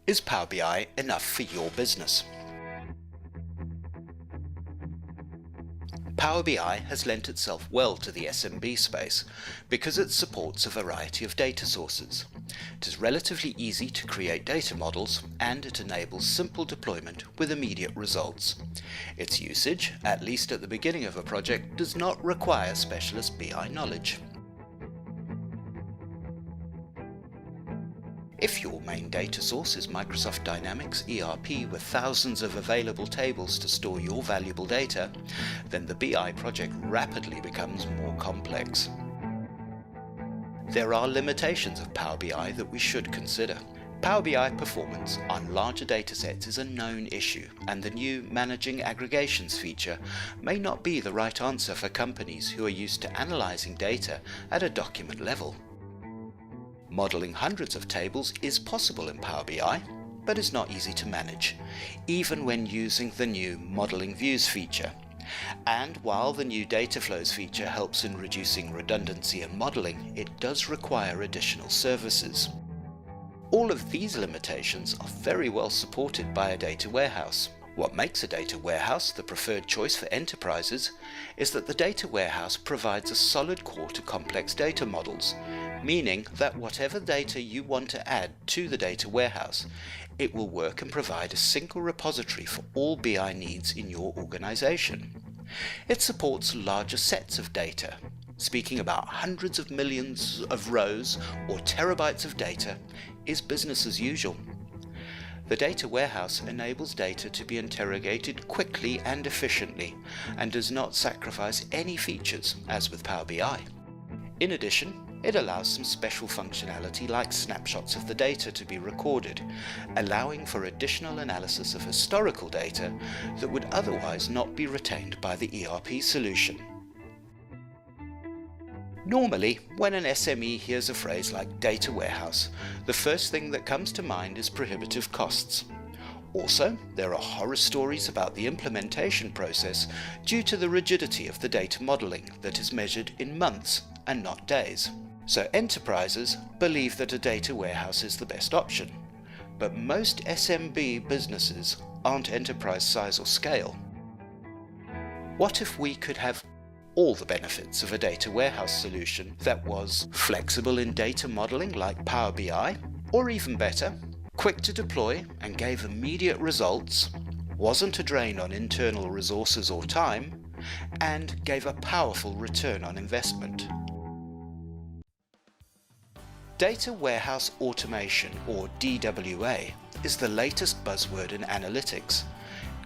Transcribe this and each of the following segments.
Is Power BI enough for your business? Power BI has lent itself well to the SMB space because it supports a variety of data sources. It is relatively easy to create data models and it enables simple deployment with immediate results. Its usage, at least at the beginning of a project, does not require specialist BI knowledge. If your main data source is Microsoft Dynamics ERP with thousands of available tables to store your valuable data, then the BI project rapidly becomes more complex. There are limitations of Power BI that we should consider. Power BI performance on larger datasets is a known issue, and the new Managing Aggregations feature may not be the right answer for companies who are used to analyzing data at a document level. Modeling hundreds of tables is possible in Power BI, but is not easy to manage, even when using the new Modeling Views feature. And while the new Data Flows feature helps in reducing redundancy in modeling, it does require additional services. All of these limitations are very well supported by a data warehouse. What makes a data warehouse the preferred choice for enterprises is that the data warehouse provides a solid core to complex data models, meaning that whatever data you want to add to the data warehouse, it will work and provide a single repository for all BI needs in your organization. It supports larger sets of data. Speaking about hundreds of millions of rows or terabytes of data is business as usual. The data warehouse enables data to be interrogated quickly and efficiently and does not sacrifice any features as with Power BI. In addition, it allows some special functionality like snapshots of the data to be recorded, allowing for additional analysis of historical data that would otherwise not be retained by the ERP solution. Normally, when an SME hears a phrase like data warehouse, the first thing that comes to mind is prohibitive costs. Also, there are horror stories about the implementation process due to the rigidity of the data modeling that is measured in months and not days. So enterprises believe that a data warehouse is the best option, but most SMB businesses aren't enterprise size or scale. What if we could have all the benefits of a data warehouse solution that was flexible in data modeling like Power BI, or even better, quick to deploy and gave immediate results, wasn't a drain on internal resources or time, and gave a powerful return on investment? Data Warehouse Automation, or DWA, is the latest buzzword in analytics.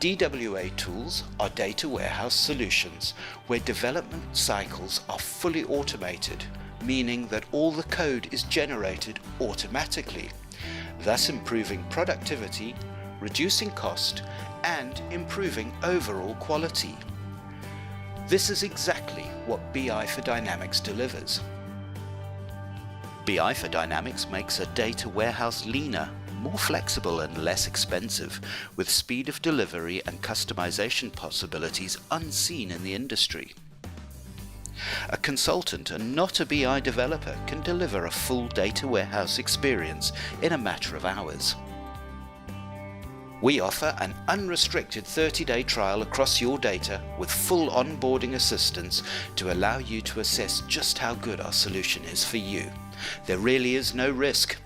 DWA tools are data warehouse solutions where development cycles are fully automated, meaning that all the code is generated automatically, thus improving productivity, reducing cost, and improving overall quality. This is exactly what BI for Dynamics delivers. BI for Dynamics makes a data warehouse leaner, more flexible and less expensive, with speed of delivery and customization possibilities unseen in the industry. A consultant and not a BI developer can deliver a full data warehouse experience in a matter of hours. We offer an unrestricted 30-day trial across your data with full onboarding assistance to allow you to assess just how good our solution is for you. There really is no risk.